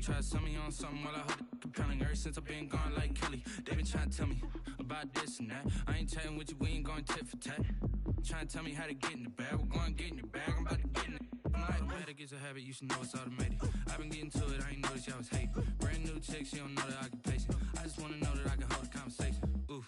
try to sell me on something while I hold it compelling. Ever since I've been gone like Kelly, they been trying to tell me about this and that. I ain't chatting with you, we ain't going tit for tat. Trying to tell me how to get in the bag. We're going to get in the bag, I'm about to get in it. I'm like, better get a habit, you should know it's automated. I've been getting to it, I ain't noticed y'all was hating. Brand new chick, she don't know the occupation. I just wanna know that I can hold a conversation. Oof,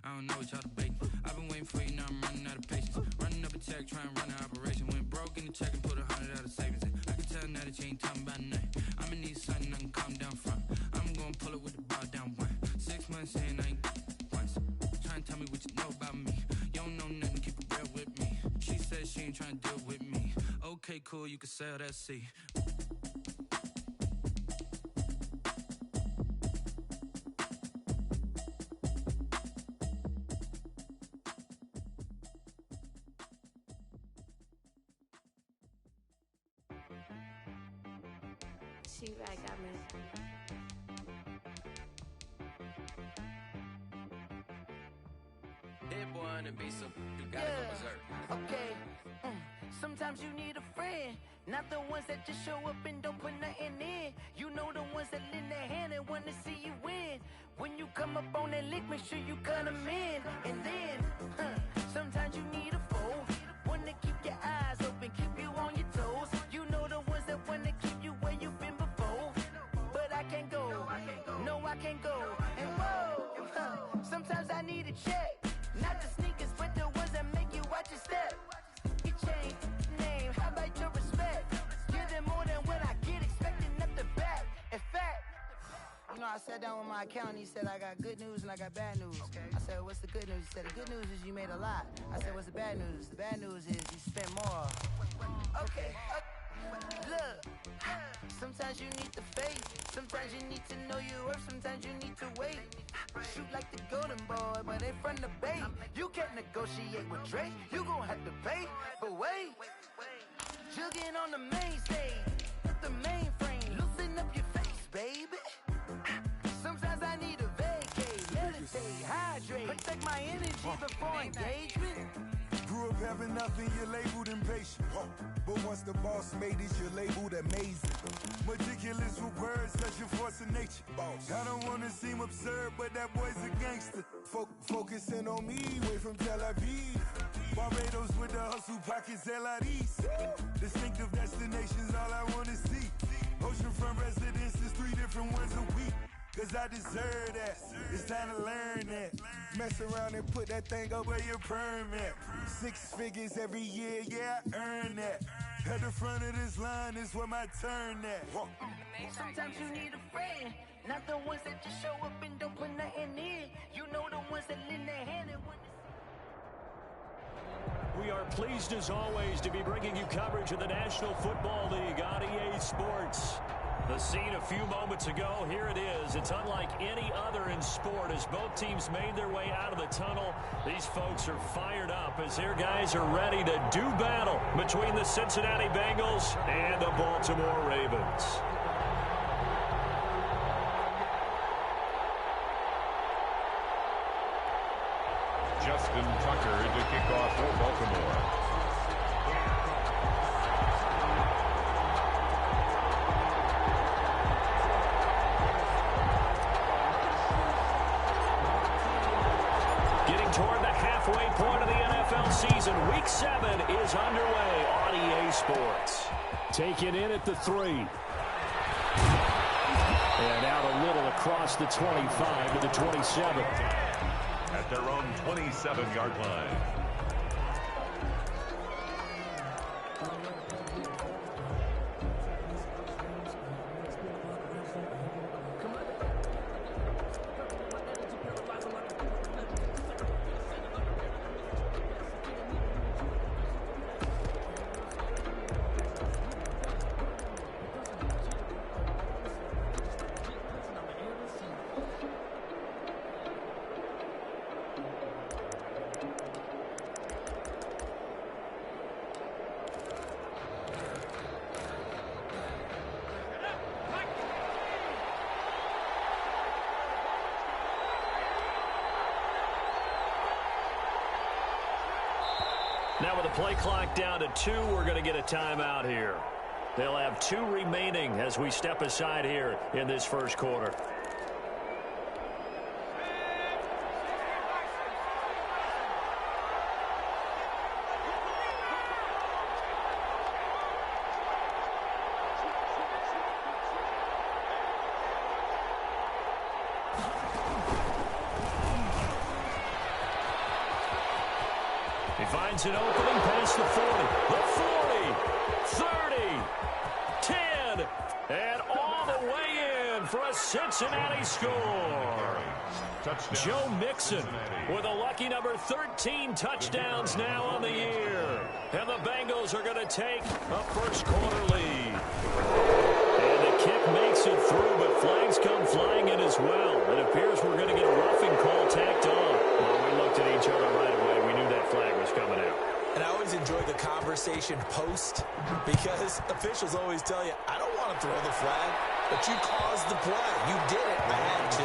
I don't know what y'all debating. I've been waiting for you, now I'm running out of patience. Running up a check, trying to run an operation. Went broke in the check and put 100 out of savings in. I can tell now that you ain't talking about nothing. I'ma need something I can calm down from. I'm gonna pull it with the bar down one. 6 months in, I ain't once. Trying to tell me what you know about me. You don't know nothing, keep it real with me. She said she ain't trying to deal with me. Okay, cool, you can sell that seat. She right, got me. That boy on the beat, so you gotta go berserk. Okay. Sometimes you need a friend, not the ones that just show up and don't put nothing in. You know the ones that lend their hand and wanna see you win. When you come up on that lick, make sure you cut them in. And then, sometimes you need a foe, one to keep your eyes open, keep you on your toes. You know the ones that wanna keep you where you've been before. But I can't go, no I can't go. And whoa, sometimes I need a check. Not the sneakers, but the ones that make you watch your step. Your chain, name, how about your respect? Give them more than what I get, expecting up the back. In fact, you know, I sat down with my accountant, he said I got good news and I got bad news. I said, what's the good news? He said, the good news is you made a lot. I said, what's the bad news? The bad news is you spent more. Okay, look, sometimes you need the faith, sometimes you need to know your worth, sometimes you need to wait. Shoot like the golden boy, but ain't from the bay. You can't negotiate with Drake, you gon' have to pay. But wait, jugging on the main stage, with the mainframe, loosen up your face, baby. Sometimes I need a vacate, meditate, hydrate, protect my energy before engagement. Grew up having nothing, you're labeled impatient. But once the boss made it, you're labeled amazing. Meticulous with words, such a force of nature. I don't wanna seem absurd, but that boy's a gangster. Focusing on me, way from Tel Aviv. Barbados with the hustle pockets, LIDs. Distinctive destinations, all I wanna see. Oceanfront residences, 3 different ones a week. Cause I deserve that, it's time to learn that. Mess around and put that thing up where your permit. 6 figures every year, yeah, I earn that. At the front of this line is where my turn at. Sometimes you need a friend, not the ones that just show up and don't put nothing in. You know the ones that lend their hand and want to. We are pleased as always to be bringing you coverage of the National Football League on EA Sports. The scene a few moments ago, here it is. It's unlike any other in sport as both teams made their way out of the tunnel. These folks are fired up as their guys are ready to do battle between the Cincinnati Bengals and the Baltimore Ravens. Justin Tucker to kick off for Baltimore. Halfway point of the NFL season. Week 7 is underway on EA Sports. Taken in at the 3. And out a little across the 25 to the 27. At their own 27-yard line. Now with the play clock down to 2, we're going to get a timeout here. They'll have 2 remaining as we step aside here in this first quarter. He finds an opening past the 40, the 40, 30, 10, and all the way in for a Cincinnati score. Joe Mixon with a lucky number 13 touchdowns now on the year. And the Bengals are going to take a first quarter lead. And the kick makes it through, but flags come flying in as well. It appears we're going to get a roughing call tacked on. Well, we looked at each other right away. We knew that flag was coming out. And I always enjoy the conversation post because officials always tell you, I don't want to throw the flag, but you caused the play. You did it. I had to.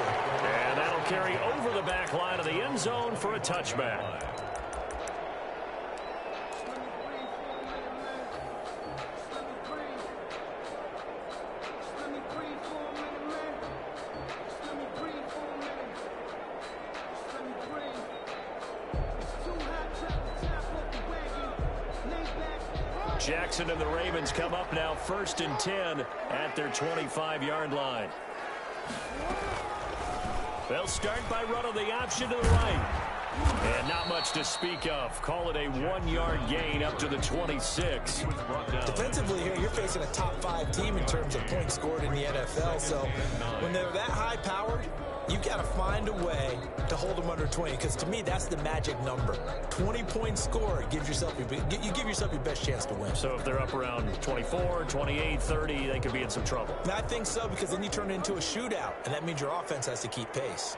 And that'll carry over the back line of the end zone for a touchback. Jackson and the Ravens come up now 1st and 10 at their 25-yard line. They'll start by running the option to the right. And not much to speak of. Call it a 1-yard gain up to the 26. Defensively here, you're facing a top 5 team in terms of points scored in the NFL. So when they're that high-powered, you've got to find a way to hold them under 20, because to me, that's the magic number. 20 points scored, you give yourself your best chance to win. So if they're up around 24, 28, 30, they could be in some trouble. And I think so, because then you turn it into a shootout, and that means your offense has to keep pace.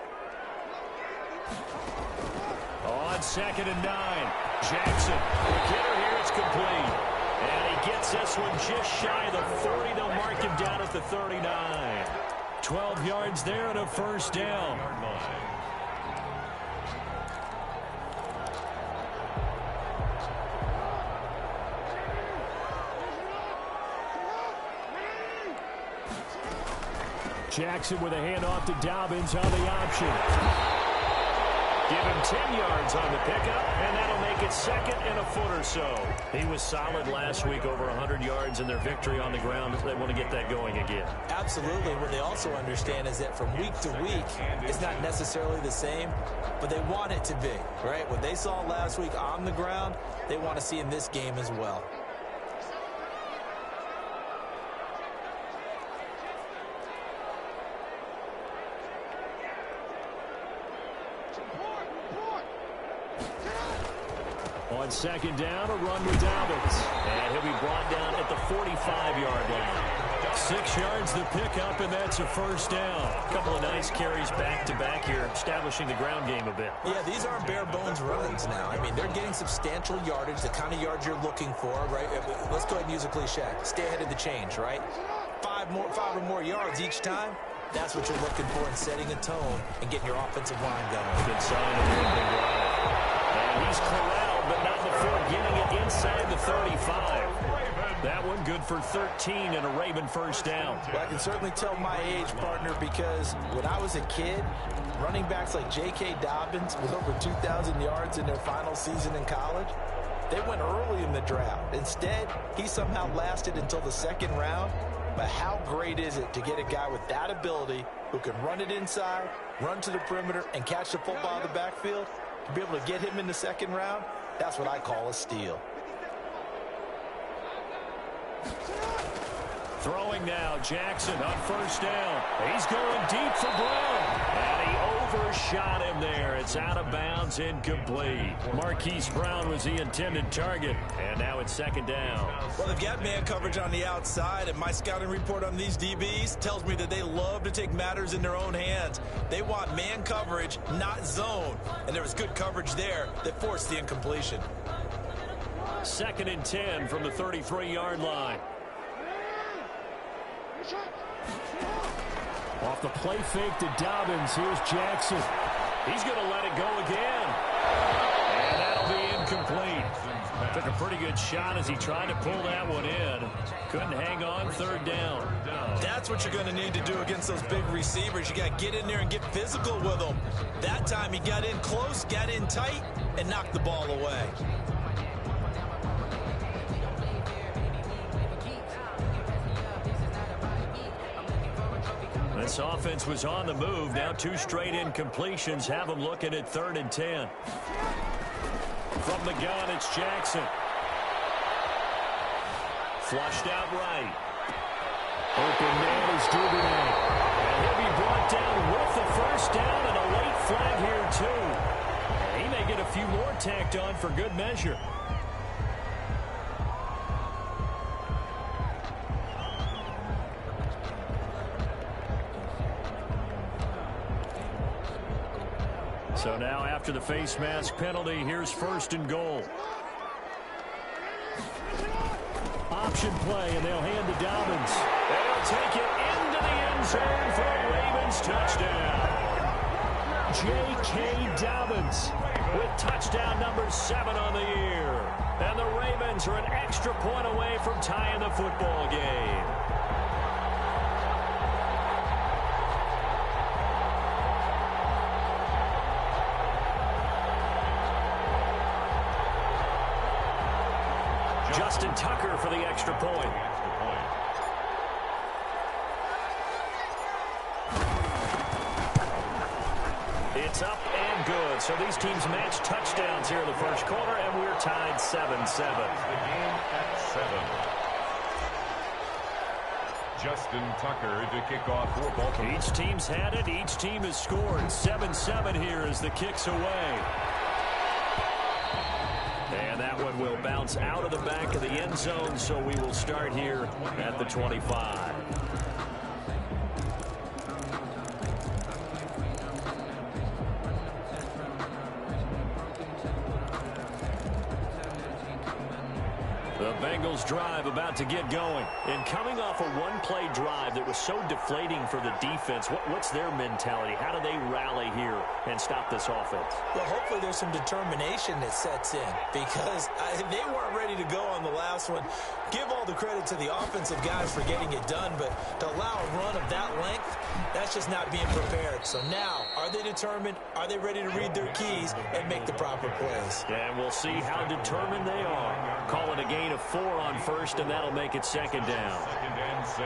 On 2nd and 9, Jackson. The hitter here is complete. And he gets this one just shy of the 40. They'll mark him down at the 39. 12 yards there and a first down. Jackson with a handoff to Dobbins on the option. Give him 10 yards on the pickup, and that'll make it 2nd and a foot or so. He was solid last week, over 100 yards in their victory on the ground. They want to get that going again. Absolutely. What they also understand is that from week to week, it's not necessarily the same, but they want it to be, right? What they saw last week on the ground, they want to see in this game as well. On 2nd down, a run with Dobbins. And he'll be brought down at the 45-yard line. 6 yards the pickup, and that's a first down. A couple of nice carries back-to-back here, establishing the ground game a bit. Yeah, these aren't bare-bones runs now. I mean, they're getting substantial yardage, the kind of yards you're looking for, right? Let's go ahead and use a cliche. Stay ahead of the change, right? 5 or more yards each time. That's what you're looking for in setting a tone and getting your offensive line going. Good sign of the opening drive. And he's corralled, but not before getting it inside the 35. That one good for 13 and a Raven first down. Well, I can certainly tell my age, partner, because when I was a kid, running backs like J.K. Dobbins with over 2,000 yards in their final season in college, they went early in the draft. Instead, he somehow lasted until the 2nd round. But how great is it to get a guy with that ability who can run it inside, run to the perimeter, and catch the football in the backfield? To be able to get him in the 2nd round, that's what I call a steal. Throwing now, Jackson on first down. He's going deep for Brown. And he overshot him there. It's out of bounds, incomplete. Marquise Brown was the intended target. And now it's 2nd down. Well, they've got man coverage on the outside, and my scouting report on these DBs tells me that they love to take matters in their own hands. They want man coverage, not zone. And there was good coverage there that forced the incompletion. 2nd and 10 from the 33-yard line. Off the play fake to Dobbins. Here's Jackson. He's going to let it go again. And that'll be incomplete. Took a pretty good shot as he tried to pull that one in. Couldn't hang on, third down. That's what you're going to need to do against those big receivers. You got to get in there and get physical with them. That time he got in close, got in tight, and knocked the ball away. This offense was on the move. Now 2 straight incompletions have them looking at 3rd and 10. From the gun, it's Jackson. Flushed out right. Open man is Duvernay. And he'll be brought down with the first down and a late flag here, too. And he may get a few more tacked on for good measure. So now after the face mask penalty, here's 1st and goal. Option play, and they'll hand to Dobbins. They'll take it into the end zone for a Ravens touchdown. J.K. Dobbins with touchdown number 7 on the year. And the Ravens are an extra point away from tying the football game. Justin Tucker for the extra point. It's up and good. So these teams match touchdowns here in the first quarter, and we're tied 7-7. The game at 7. Justin Tucker to kick off for Baltimore. Each team's had it. Each team has scored. 7-7 here as the kick's away. And that one will bounce out of the back of the end zone, so we will start here at the 25. The Bengals drive about to get going. And coming off a one-play drive that was so deflating for the defense, what's their mentality? How do they rally here and stop this offense? Well, hopefully there's some determination that sets in because they weren't ready to go on the last one. Give all the credit to the offensive guys for getting it done, but to allow a run of that length, that's just not being prepared. So now, are they determined? Are they ready to read their keys and make the proper plays? And we'll see how determined they are. Call it a gain of 4 on first, and that'll make it 2nd down. 2nd and 6.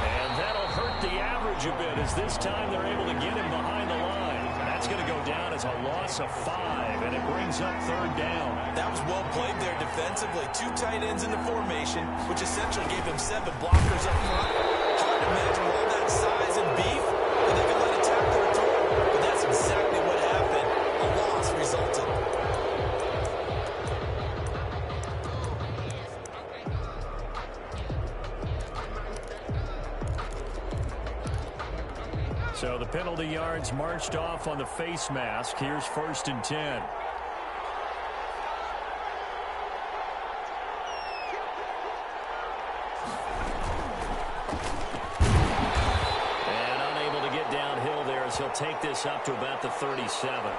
And that'll hurt the average a bit as this time they're able to get him behind the line. That's going to go down as a loss of 5, and it brings up 3rd down. That was well played there defensively. 2 tight ends in the formation, which essentially gave him 7 blockers up front. Hard to imagine all that size and beef, and they can let a tackler through. But that's exactly what happened. A loss resulted. So the penalty yards marched off on the face mask. Here's 1st and 10. He'll take this up to about the 37.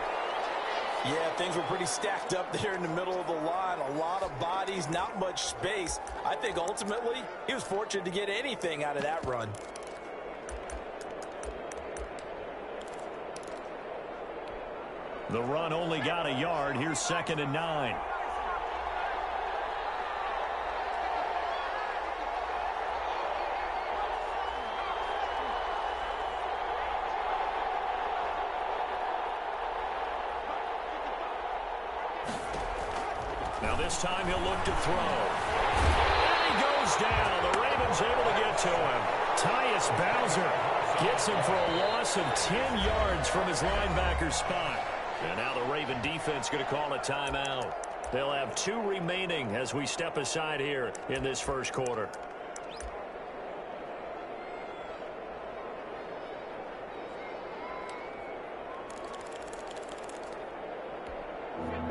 Yeah, things were pretty stacked up there in the middle of the line. A lot of bodies, not much space. I think ultimately he was fortunate to get anything out of that run. The run only got a yard. Here's 2nd and 9. Now this time he'll look to throw. And he goes down. The Ravens able to get to him. Tyus Bowser gets him for a loss of 10 yards from his linebacker spot. And now the Raven defense going to call a timeout. They'll have 2 remaining as we step aside here in this first quarter.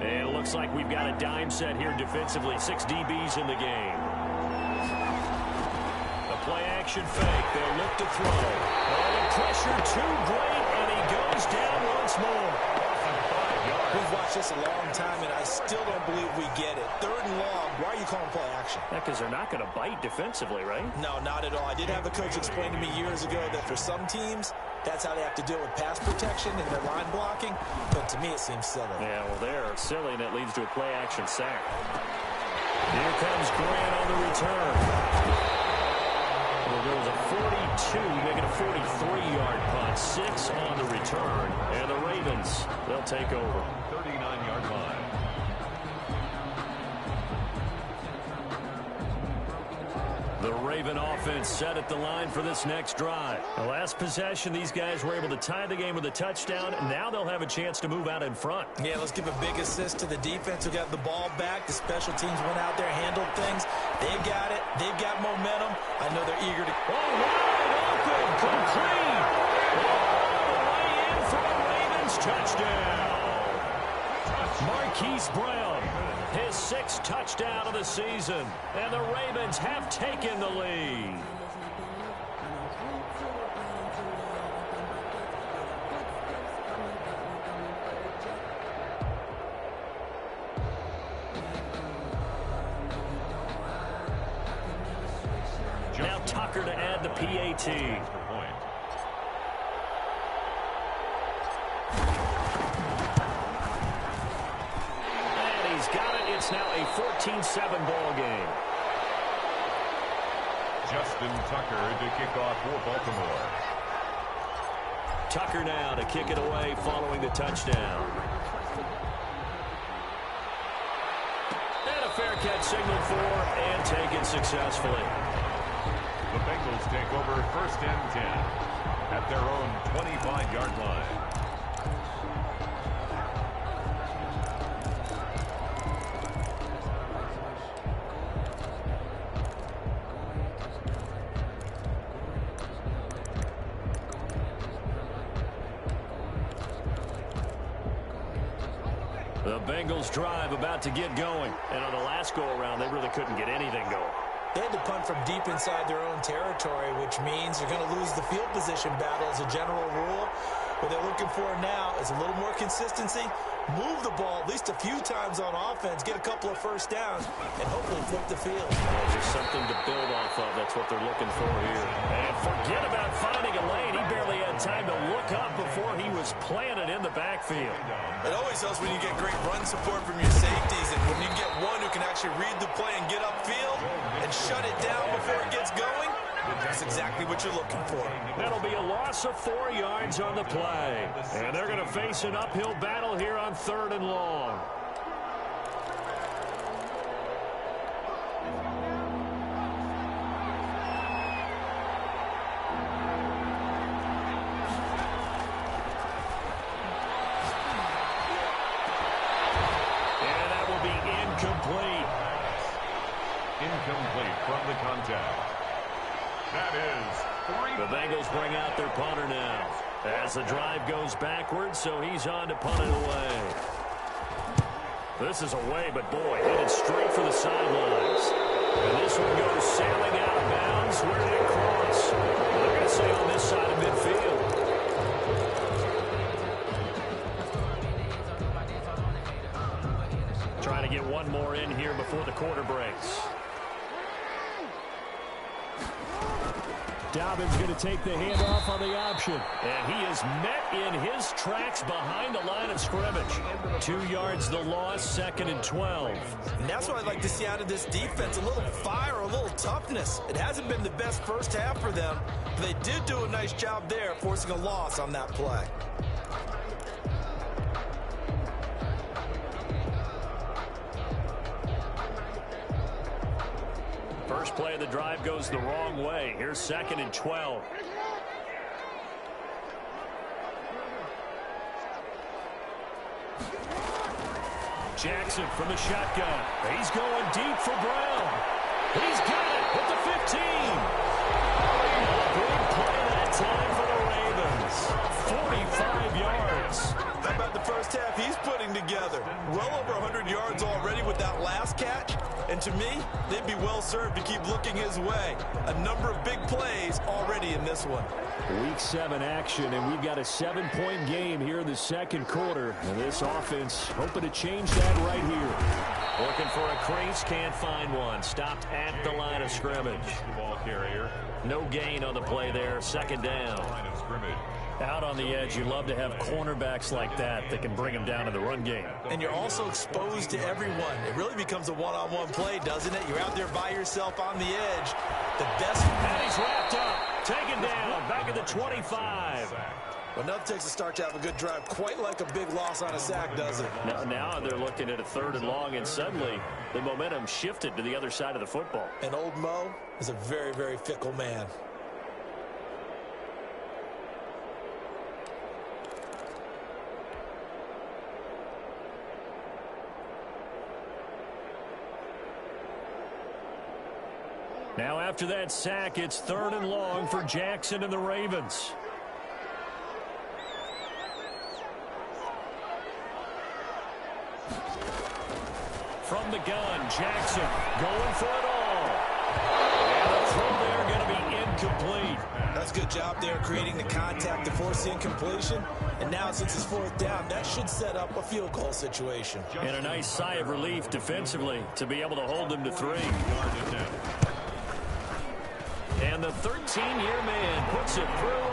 And it looks like we've got a dime set here defensively. 6 DBs in the game. The play-action fake. They'll look to throw. Oh, the pressure too great, and he goes down once more. We've watched this a long time, and I still don't believe we get it. 3rd and long, why are you calling play action? Because they're not going to bite defensively, right? No, not at all. I did have a coach explain to me years ago that for some teams, that's how they have to deal with pass protection and their line blocking. But to me, it seems silly. Yeah, well, they're silly, and it leads to a play-action sack. Here comes Grant on the return. Well, there was a 42, making a 43-yard punt. 6 on the return. And the Ravens, they'll take over. 39-yard line. The Raven offense set at the line for this next drive. The last possession, these guys were able to tie the game with a touchdown. Now they'll have a chance to move out in front. Yeah, let's give a big assist to the defense who got the ball back. The special teams went out there, handled things. They've got it. They've got momentum. I know they're eager to... Oh, wide open, complete. All the way in for the Ravens touchdown. Marquise Brown, his 6th touchdown of the season, and the Ravens have taken the lead. Now Tucker to add the PAT. It's now a 14-7 ball game. Justin Tucker to kick off for Baltimore. Tucker now to kick it away following the touchdown. And a fair catch signaled for and taken successfully. The Bengals take over 1st and 10 at their own 25-yard line. The Bengals drive about to get going. And on the last go-around, they really couldn't get anything going. They had to punt from deep inside their own territory, which means they're going to lose the field position battle as a general rule. What they're looking for now is a little more consistency, move the ball at least a few times on offense, get a couple of first downs, and hopefully flip the field. Well, just something to build off of. That's what they're looking for here. And forget about finding a lane. He barely had time to look up before he was planted in the backfield. It always helps when you get great run support from your safeties, and when you get one who can actually read the play and get upfield and shut it down before it gets going, that's exactly what you're looking for. That'll be a loss of 4 yards on the play. And they're going to face an uphill battle here on 3rd and long. And that will be incomplete. Incomplete from the contact. That is 3. The Bengals bring out their punter now as the drive goes backwards, so he's on to punt it away. This is away, but boy, headed straight for the sidelines. And this one goes sailing out of bounds. Where did it cross? They're going to say on this side of midfield. Trying to get one more in here before the quarter breaks. Dobbins going to take the handoff on the option. And he is met in his tracks behind the line of scrimmage. 2 yards the loss, 2nd and 12. And that's what I'd like to see out of this defense. A little fire, a little toughness. It hasn't been the best first half for them, but they did do a nice job there, forcing a loss on that play. First play of the drive goes the wrong way. Here's 2nd and 12. Jackson from the shotgun. He's going deep for Brown. He's got it at the 15. Big play that time for the Ravens. 45 yards. How about the first half he's putting together? Well over 100 yards already with that last catch. And to me, they'd be well served to keep looking his way. A number of big plays already in this one. Week 7 action, and we've got a 7-point game here in the second quarter. And this offense hoping to change that right here. Looking for a crease, can't find one. Stopped at the line of scrimmage. Ball carrier. No gain on the play there. Second down. Line of scrimmage. Out on the edge, you love to have cornerbacks like that can bring them down in the run game. And you're also exposed to everyone. It really becomes a one-on-one play, doesn't it? You're out there by yourself on the edge. The best. And he's wrapped up. Taken down. Back at the 25. Well, enough takes a start to have a good drive. Quite like a big loss on a sack, does it? Now they're looking at a 3rd and long, and suddenly the momentum shifted to the other side of the football. And old Mo is a very, very fickle man. Now after that sack, it's 3rd and long for Jackson and the Ravens. From the gun, Jackson going for it all. And the throw there going to be incomplete. That's a good job there creating the contact to force the incompletion. And now since it's 4th down, that should set up a field goal situation. And a nice sigh of relief defensively to be able to hold them to 3. And the 13-year man puts it through,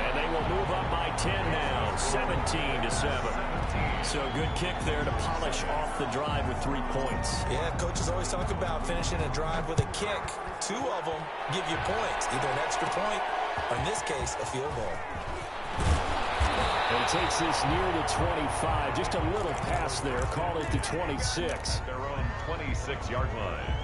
and they will move up by 10 now, 17-7. So a good kick there to polish off the drive with 3 points. Yeah, coaches always talk about finishing a drive with a kick. 2 of them give you points, either an extra point or, in this case, a field goal. And takes this near the 25, just a little pass there, call it the 26. Their own 26-yard line.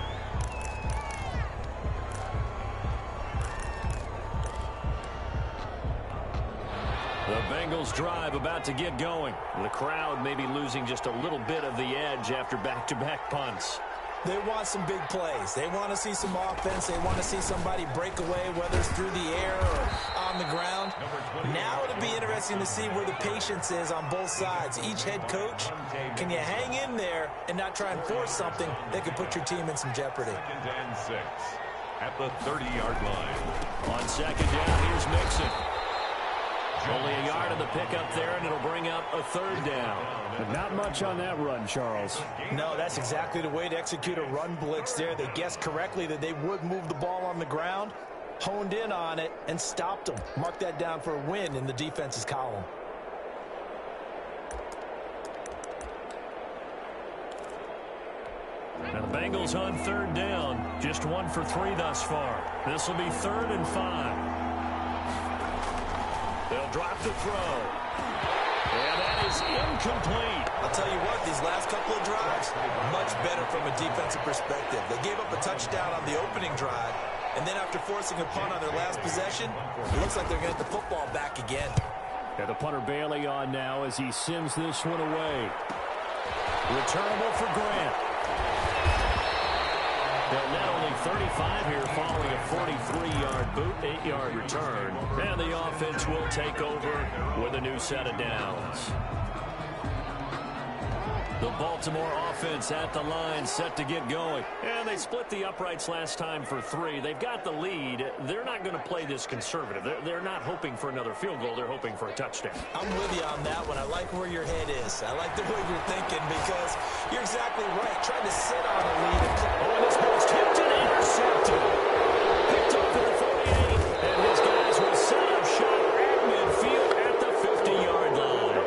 The Bengals drive about to get going. The crowd may be losing just a little bit of the edge after back-to-back punts. They want some big plays. They want to see some offense. They want to see somebody break away, whether it's through the air or on the ground. Now it'll be interesting to see where the patience is on both sides. Each head coach, can you hang in there and not try and force something that could put your team in some jeopardy? 2nd and 6 at the 30-yard line. On second down, here's Mixon. Only a yard of the pickup there, and it'll bring up a 3rd down. But not much on that run, Charles. No, that's exactly the way to execute a run blitz there. They guessed correctly that they would move the ball on the ground, honed in on it, and stopped them. Mark that down for a win in the defense's column. Now the Bengals on 3rd down. Just 1 for 3 thus far. This will be 3rd and 5. They'll drop the throw. And that is incomplete. I'll tell you what, these last couple of drives, much better from a defensive perspective. They gave up a touchdown on the opening drive, and then after forcing a punt on their last possession, it looks like they're going to get the football back again. And the punter Bailey on now as he sends this one away. Returnable for Grant. They'll net only 35 here following a 43-yard boot, 8-yard return. And the offense will take over with a new set of downs. The Baltimore offense at the line, set to get going. And they split the uprights last time for 3. They've got the lead. They're not going to play this conservative. They're not hoping for another field goal. They're hoping for a touchdown. I'm with you on that one. I like where your head is. I like the way you're thinking because you're exactly right. Trying to sit on a lead. And this ball's tipped and intercepted. Picked up to the 48. And his guys will set up shop at midfield at the 50-yard line.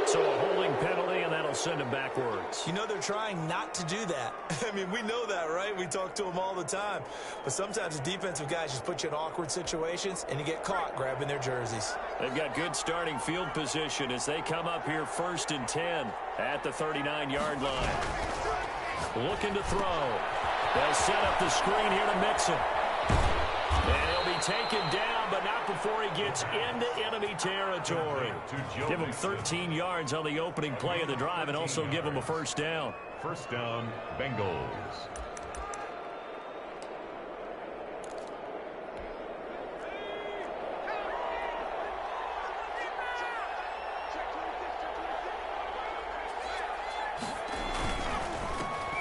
So a holding penalty, and that'll send him backwards. You know they're trying not to do that. I mean, we know that, right? We talk to them all the time. But sometimes the defensive guys just put you in awkward situations, and you get caught grabbing their jerseys. They've got good starting field position as they come up here 1st and 10 at the 39-yard line. Looking to throw. They'll set up the screen here to Mixon. And he'll be taken down, but not before he gets into enemy territory. Give him 13 yards on the opening play of the drive and also give him a 1st down. 1st down, Bengals.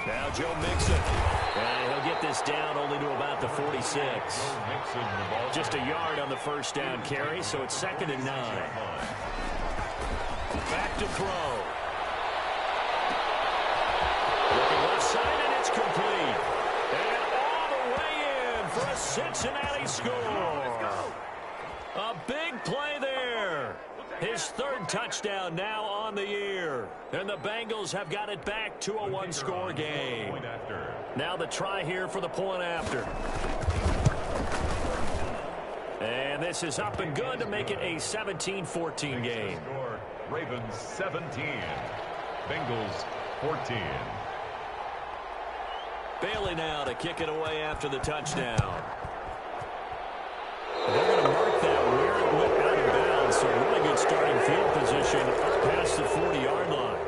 Now Joe Mixon. And he'll get this down only to about the 46. Just a yard on the first down carry, so it's 2nd and 9. Back to throw. Looking left side, and it's complete. And all the way in for a Cincinnati score. A big play there. His 3rd touchdown now on the year. And the Bengals have got it back to a one-score game. Now the try here for the point after. And this is up and good to make it a 17-14 game. Ravens 17. Bengals 14. Bailey now to kick it away after the touchdown. They're going to mark that where it went out of bounds. So really good starting field position past the 40-yard line.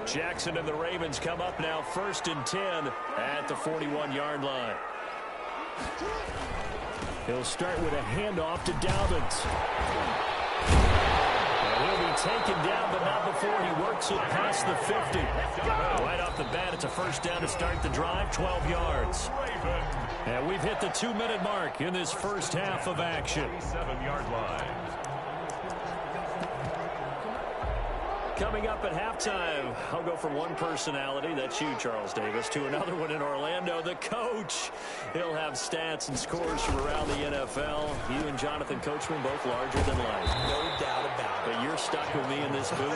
Jackson and the Ravens come up now 1st and 10 at the 41-yard line. He'll start with a handoff to Dobbins. He'll be taken down, but not before he works it past the 50. Right off the bat, it's a first down to start the drive, 12 yards. And we've hit the 2-minute mark in this first half of action. 7-yard line. Coming up at halftime, I'll go from one personality, that's you, Charles Davis, to another one in Orlando, the coach. He'll have stats and scores from around the NFL. You and Jonathan Coachman both larger than life. No doubt about it. But you're stuck with me in this booth,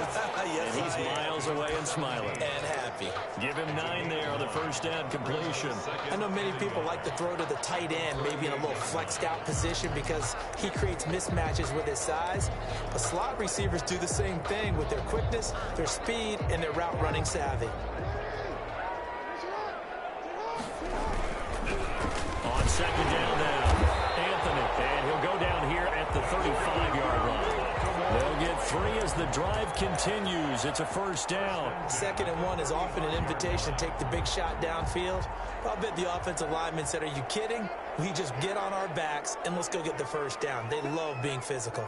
yes, and he's miles away and smiling. And happy. Give him 9 there on the first down completion. I know many people like to throw to the tight end, maybe in a little flexed out position because he creates mismatches with his size. But slot receivers do the same thing with their quickness, their speed, and their route running savvy. On 2nd down now, Anthony, and he'll go down here at the 35-yard line. They'll get 3 as the drive continues. It's a first down. 2nd and 1 is often an invitation to take the big shot downfield. I'll bet the offensive lineman said, "Are you kidding? We just get on our backs and let's go get the first down." They love being physical.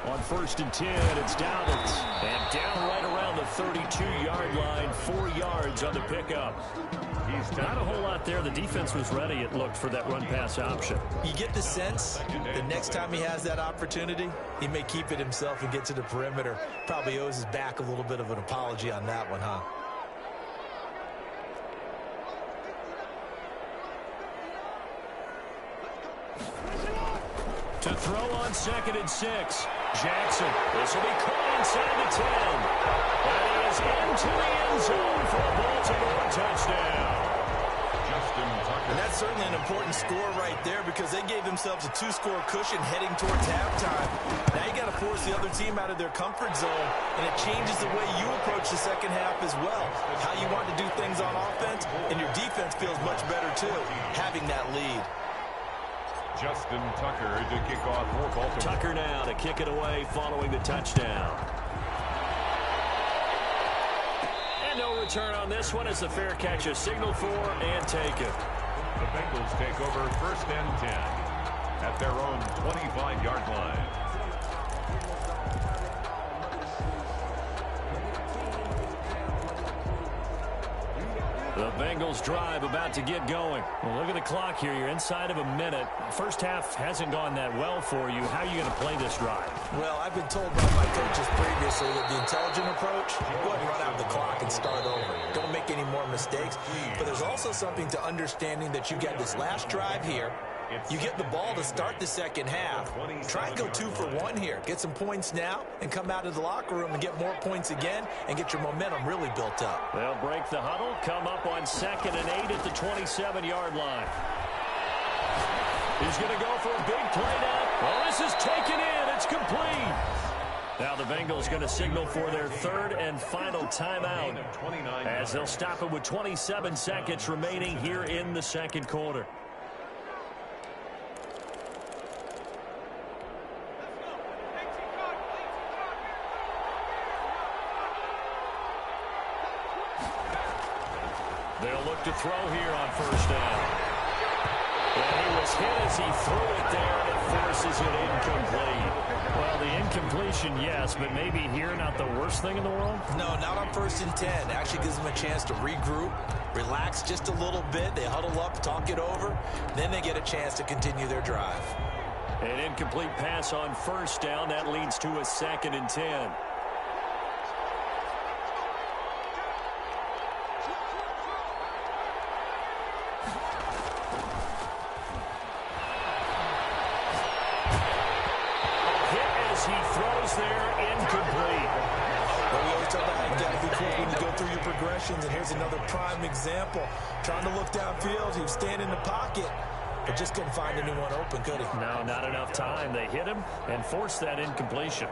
On 1st and 10, it's Dobbins. And down right around the 32-yard line, 4 yards on the pickup. Not a whole lot there. The defense was ready, it looked, for that run-pass option. You get the sense the next time he has that opportunity, he may keep it himself and get to the perimeter. Probably owes his back a little bit of an apology on that one, huh? To throw on 2nd and 6. Jackson. This will be caught inside the 10. And he is into the end zone for a Baltimore touchdown. And that's certainly an important score right there because they gave themselves a 2-score cushion heading towards halftime. Now you got to force the other team out of their comfort zone, and it changes the way you approach the second half as well. How you want to do things on offense, and your defense feels much better too, having that lead. Justin Tucker to kick off for Baltimore. Tucker now to kick it away following the touchdown. And no return on this one as the fair catch is signaled for and taken. The Bengals take over 1st and 10 at their own 25-yard line. The Bengals drive about to get going. Well, look at the clock here. You're inside of a minute. First half hasn't gone that well for you. How are you going to play this drive? Well, I've been told by my coaches previously that the intelligent approach, go ahead and run out the clock and start over. Don't make any more mistakes. But there's also something to understanding that you get this last drive here. You get the ball to start the second half. Try and go 2 for 1 here. Get some points now and come out of the locker room and get more points again and get your momentum really built up. They'll break the huddle, come up on 2nd and 8 at the 27-yard line. He's going to go for a big play now. Well, this is taken in. It's complete. Now the Bengals going to signal for their 3rd and final timeout as they'll stop it with 27 seconds remaining here in the second quarter. They'll look to throw here on 1st down. And he was hit as he threw it there, and it forces it incomplete. Well, the incompletion, yes, but maybe here not the worst thing in the world? No, not on 1st and 10. Actually gives them a chance to regroup, relax just a little bit. They huddle up, talk it over. Then they get a chance to continue their drive. An incomplete pass on 1st down. That leads to a 2nd and 10. He throws there, incomplete. But we always talk about how you got to be quick when you go through your progressions, and here's another prime example. Trying to look downfield, he was standing in the pocket, but just couldn't find anyone open, could he? No, not enough time. They hit him and forced that incompletion.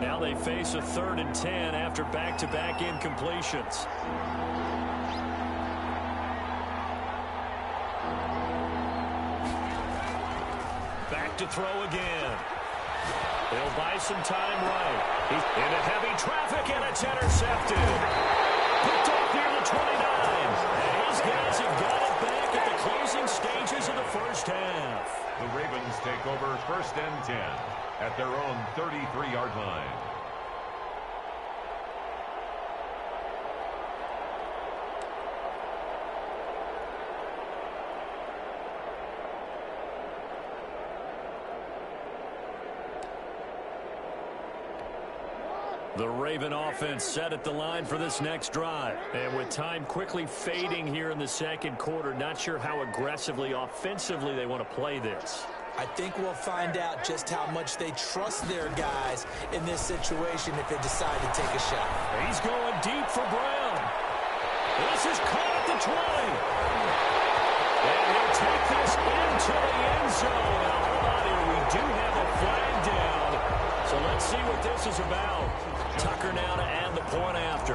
Now they face a 3rd and 10 after back-to-back incompletions. Back to throw again. He'll buy some time right. He's into heavy traffic, and it's intercepted. Picked off near the 29. And his guys have got it back at the closing stages of the 1st half. The Ravens take over 1st and 10 at their own 33-yard line. The Raven offense set at the line for this next drive. And with time quickly fading here in the 2nd quarter, not sure how aggressively, offensively they want to play this. I think we'll find out just how much they trust their guys in this situation if they decide to take a shot. He's going deep for Brown. This is caught at the 20. And he'll take this into the end zone. Now, hold on here. We do have a flag down. So let's see what this is about. Tucker now to add the point after.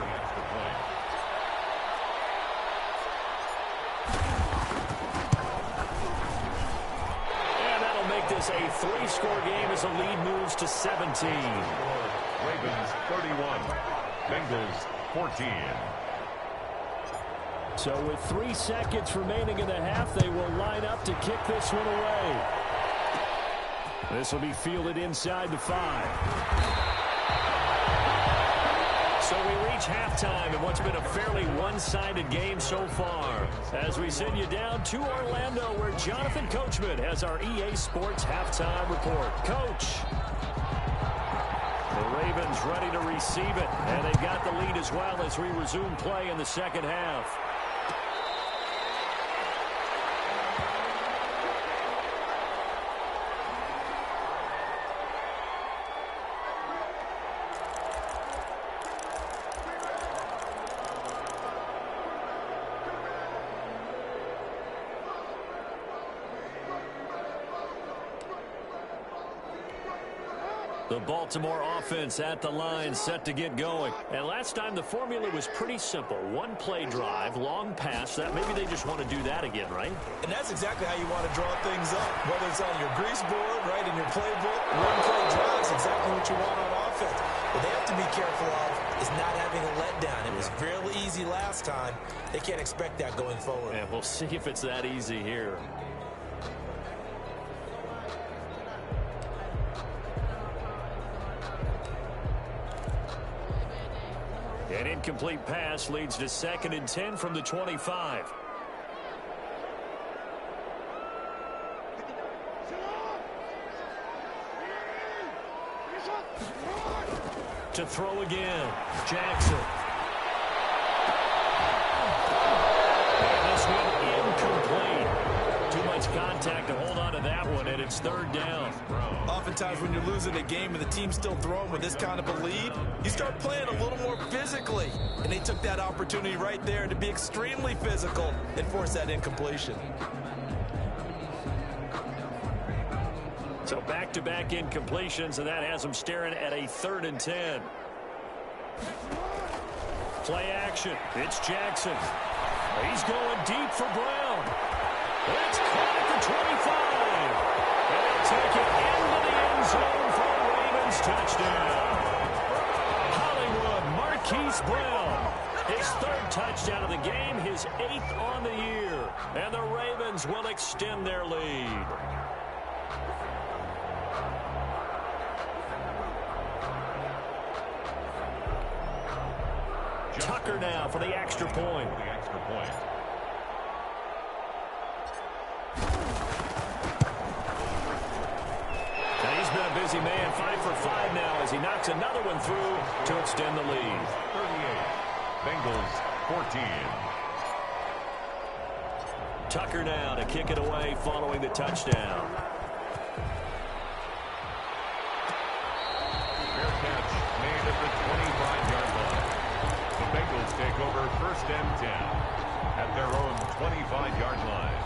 And that'll make this a 3-score game as the lead moves to 17. Ravens 31, Bengals 14. So with 3 seconds remaining in the half, they will line up to kick this one away. This will be fielded inside the 5. So we reach halftime in what's been a fairly one-sided game so far. As we send you down to Orlando, where Jonathan Coachman has our EA Sports halftime report. Coach. The Ravens ready to receive it, and they've got the lead as well as we resume play in the 2nd half. The Baltimore offense at the line, set to get going. And last time the formula was pretty simple. 1 play drive, long pass. That maybe they just want to do that again, right? And that's exactly how you want to draw things up. Whether it's on your grease board, right, in your playbook, 1 play drive is exactly what you want on offense. What they have to be careful of is not having a letdown. It was fairly easy last time. They can't expect that going forward. And we'll see if it's that easy here. An incomplete pass leads to 2nd and 10 from the 25. To throw again, Jackson. And this one incomplete. Too much contact to hold on to that one, and it's 3rd down. Oftentimes when you're losing a game and the team's still throwing with this kind of a lead, you start playing a little more physically. And they took that opportunity right there to be extremely physical and force that incompletion. So back-to-back incompletions, and that has them staring at a 3rd and 10. Play action. It's Jackson. He's going deep for Brown. It's caught at the 25. And they'll take it into the end zone for a Ravens touchdown. Hollywood Marquise Brown. His third touchdown of the game, his 8th on the year. And the Ravens will extend their lead. Tucker now for the extra point. And he's been a busy man, 5 for 5 now as he knocks another one through to extend the lead. 38, Bengals 14. Tucker now to kick it away following the touchdown. Fair catch made at the 25-yard line. The Bengals take over 1st and 10 at their own 25-yard line.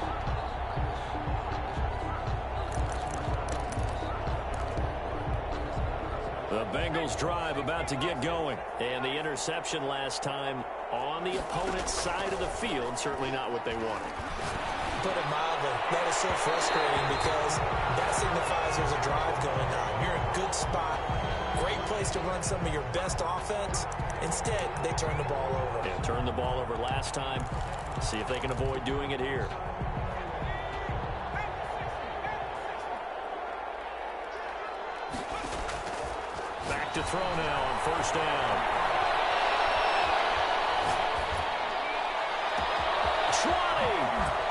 The Bengals drive about to get going. And the interception last time on the opponent's side of the field, certainly not what they wanted. Put it mildly, that is so frustrating because that signifies there's a drive going on. You're in a good spot, great place to run some of your best offense. Instead, they turn the ball over. Yeah, turned the ball over last time. See if they can avoid doing it here. Back to throw now on 1st down.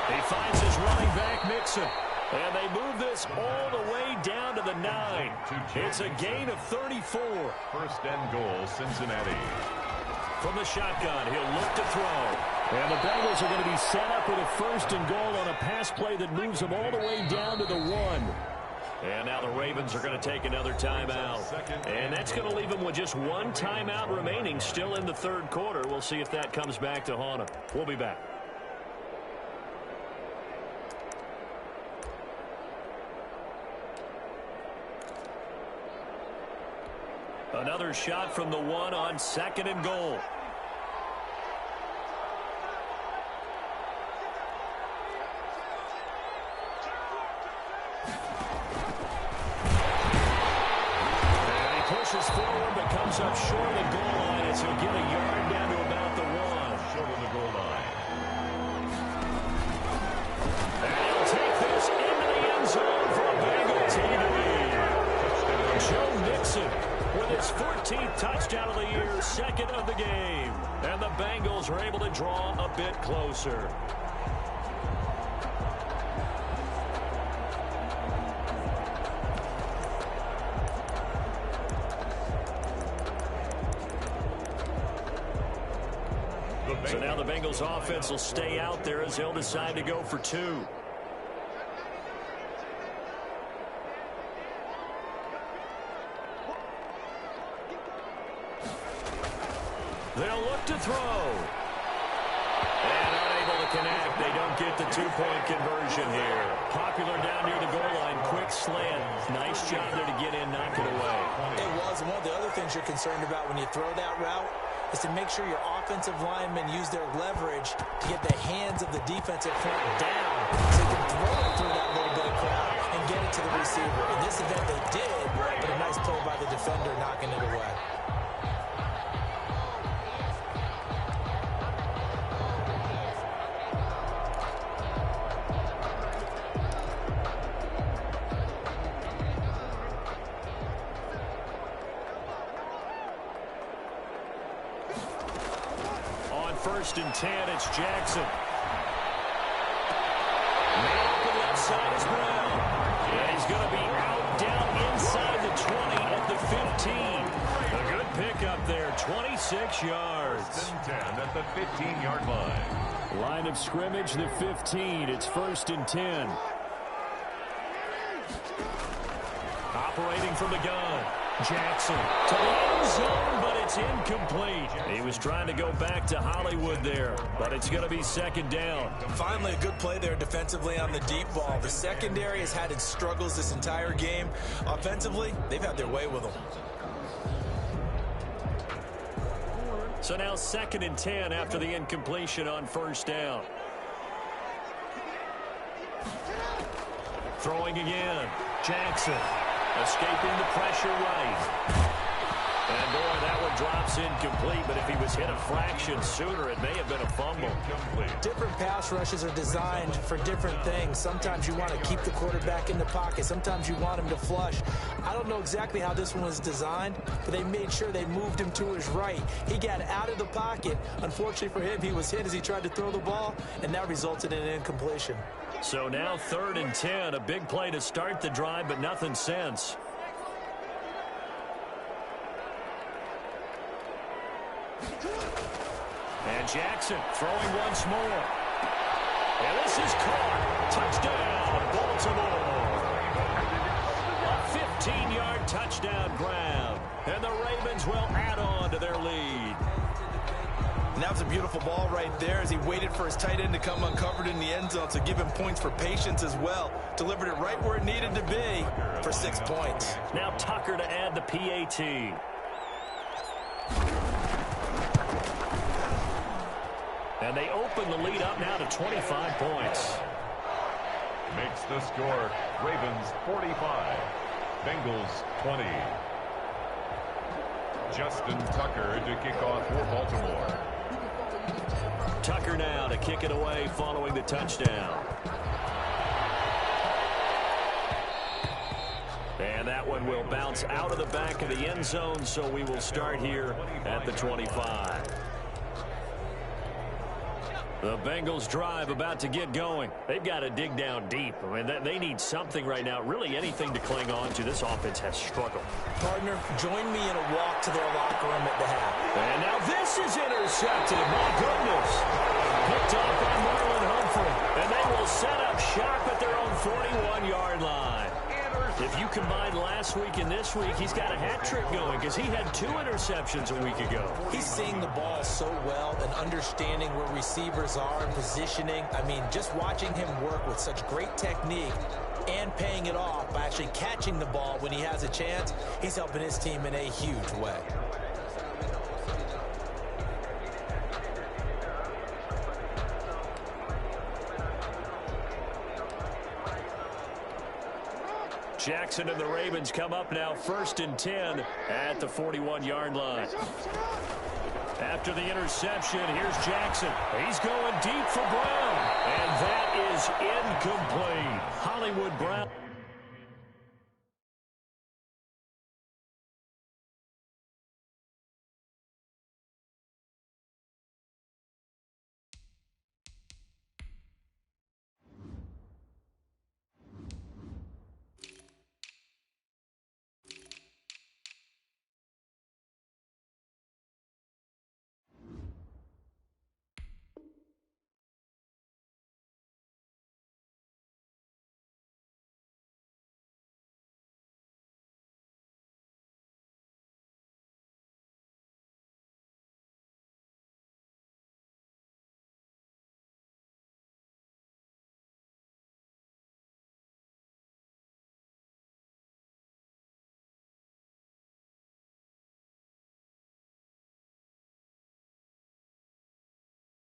He finds his running back, Mixon. And they move this all the way down to the 9. It's a gain of 34. 1st and goal, Cincinnati. From the shotgun, he'll look to throw. And the Bengals are going to be set up with a 1st and goal on a pass play that moves them all the way down to the 1. And now the Ravens are going to take another timeout. And that's going to leave them with just one timeout remaining still in the 3rd quarter. We'll see if that comes back to haunt them. We'll be back. Another shot from the 1 on 2nd and goal. And he pushes forward but comes up short of the goal line as he'll get a yard down to about the 1. Short of the goal line. And he'll take this into the end zone for a Bengal TD. Joe Mixon with his 14th touchdown of the year, 2nd of the game. And the Bengals are able to draw a bit closer. So now the Bengals offense will stay out there as they'll decide to go for 2. They'll look to throw. And unable to connect. They don't get the 2-point conversion here. Popular down near the goal line. Quick slant. Nice job there to get in, knock it away. It was. One of the other things you're concerned about when you throw that route is to make sure your offensive linemen use their leverage to get the hands of the defensive front down so they can throw it through that little bit of crowd and get it to the receiver. In this event, they did, but a nice play by the defender knocking it away. On 1st and 10, it's Jackson. Man open left side is Brown. And he's going to be out down inside the 20 at the 15. A good pickup there, 26 yards. 1st and 10 at the 15-yard line. Line of scrimmage, the 15. It's 1st and 10. Operating from the gun. Jackson to the end zone, but it's incomplete. He was trying to go back to Hollywood there, but it's going to be 2nd down. Finally, a good play there defensively on the deep ball. The secondary has had its struggles this entire game. Offensively, they've had their way with them. So now 2nd and 10 after the incompletion on first down. Throwing again. Jackson escaping the pressure right. And boy, that one drops incomplete, but if he was hit a fraction sooner, it may have been a fumble. Different pass rushes are designed for different things. Sometimes you want to keep the quarterback in the pocket. Sometimes you want him to flush. I don't know exactly how this one was designed, but they made sure they moved him to his right. He got out of the pocket. Unfortunately for him, he was hit as he tried to throw the ball, and that resulted in an incompletion. So now 3rd and 10, a big play to start the drive, but nothing since. And Jackson throwing once more. And this is caught. Touchdown, Baltimore. A 15-yard touchdown grab. And the Ravens will add on to their lead. And that was a beautiful ball right there as he waited for his tight end to come uncovered in the end zone, so give him points for patience as well. Delivered it right where it needed to be for 6 points. Now Tucker to add the PAT. And they open the lead up now to 25 points. Makes the score Ravens 45, Bengals 20. Justin Tucker to kick off for Baltimore. Tucker now to kick it away following the touchdown. And that one will bounce out of the back of the end zone, so we will start here at the 25. The Bengals drive about to get going. They've got to dig down deep. I mean, they need something right now, really anything to cling on to. This offense has struggled. Partner, join me in a walk to their locker room at the half. And now this is intercepted. My goodness. Picked off by Marlon Humphrey. And they will set up shop at their own 41-yard line. If you combine last week and this week, he's got a hat trick going because he had 2 interceptions a week ago. He's seeing the ball so well and understanding where receivers are and positioning. I mean, just watching him work with such great technique and paying it off by actually catching the ball when he has a chance, he's helping his team in a huge way. Jackson and the Ravens come up now 1st and 10 at the 41-yard line. After the interception, here's Jackson. He's going deep for Brown. And that is incomplete. Hollywood Brown.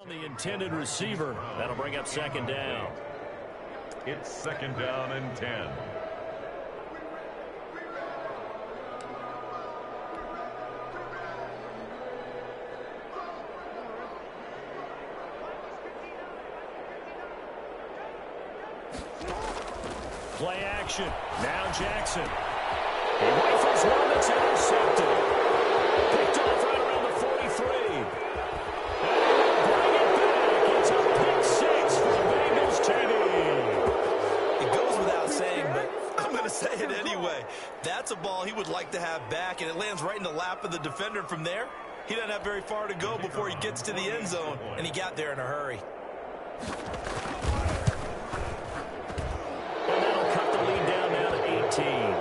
The intended receiver. That'll bring up 2nd down. It's 2nd down and 10. Play action. Now Jackson. He rifles one that's intercepted. Picked off right around the 43. Say it anyway. That's a ball he would like to have back, and it lands right in the lap of the defender. From there, he doesn't have very far to go before he gets to the end zone, and he got there in a hurry. And that'll cut the lead down now to 18.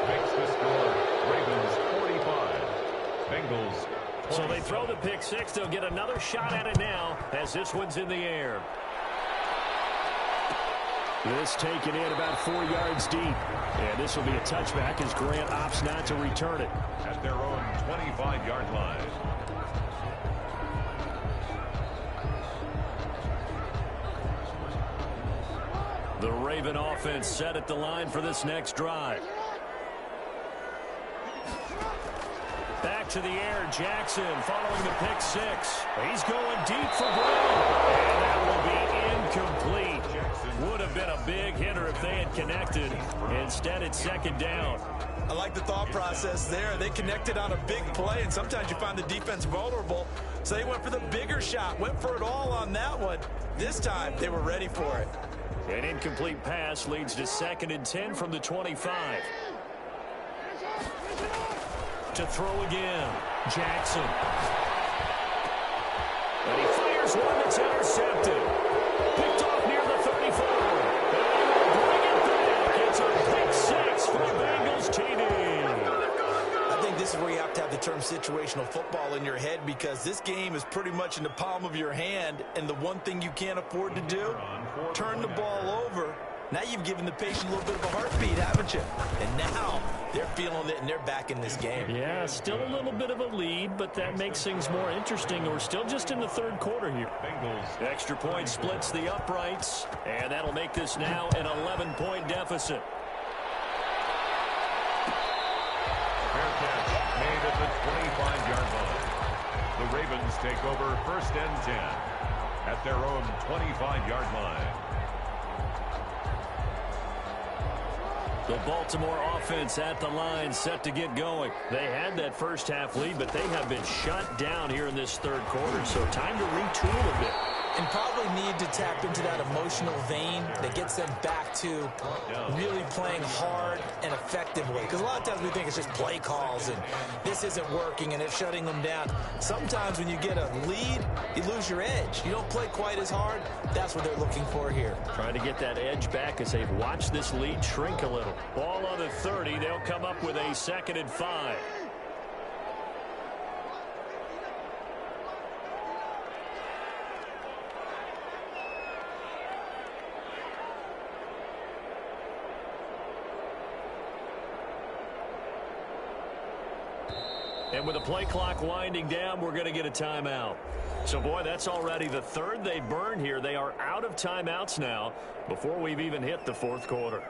Makes the score Ravens 45, Bengals 20. So they throw the pick 6. They'll get another shot at it now as this one's in the air. This taken in about 4 yards deep. And this will be a touchback as Grant opts not to return it. At their own 25-yard line. The Raven offense set at the line for this next drive. Back to the air, Jackson following the pick six. He's going deep for Brown. And that will be incomplete. Would have been a big hitter if they had connected. Instead, it's second down. I like the thought process there. They connected on a big play, and sometimes you find the defense vulnerable. So they went for the bigger shot, went for it all on that one. This time, they were ready for it. An incomplete pass leads to 2nd and 10 from the 25. To throw again, Jackson. And he fires one that's intercepted. Picked off near the 34. And they will bring it back. It's a pick six for the Bengals TD. I think this is where you have to have the term situational football in your head, because this game is pretty much in the palm of your hand, and the one thing you can't afford to do, turn the ball over. Now you've given the patient a little bit of a heartbeat, haven't you? And now they're feeling it, and they're back in this game. Yeah, still a little bit of a lead, but that makes things more interesting. We're still just in the third quarter here. Bengals. Extra point splits the uprights, and that'll make this now an 11-point deficit. Fair catch made at the 25-yard line. The Ravens take over 1st and 10 at their own 25-yard line. The Baltimore offense at the line, set to get going. They had that first half lead, but they have been shut down here in this third quarter, so time to retool a bit. And probably need to tap into that emotional vein that gets them back to really playing hard and effectively. Because a lot of times we think it's just play calls and this isn't working and it's shutting them down. Sometimes when you get a lead, you lose your edge. You don't play quite as hard. That's what they're looking for here. Trying to get that edge back as they've watched this lead shrink a little. Ball on the 30. They'll come up with a 2nd and 5. And with the play clock winding down, we're going to get a timeout. So, boy, that's already the third they burned here. They are out of timeouts now before we've even hit the fourth quarter.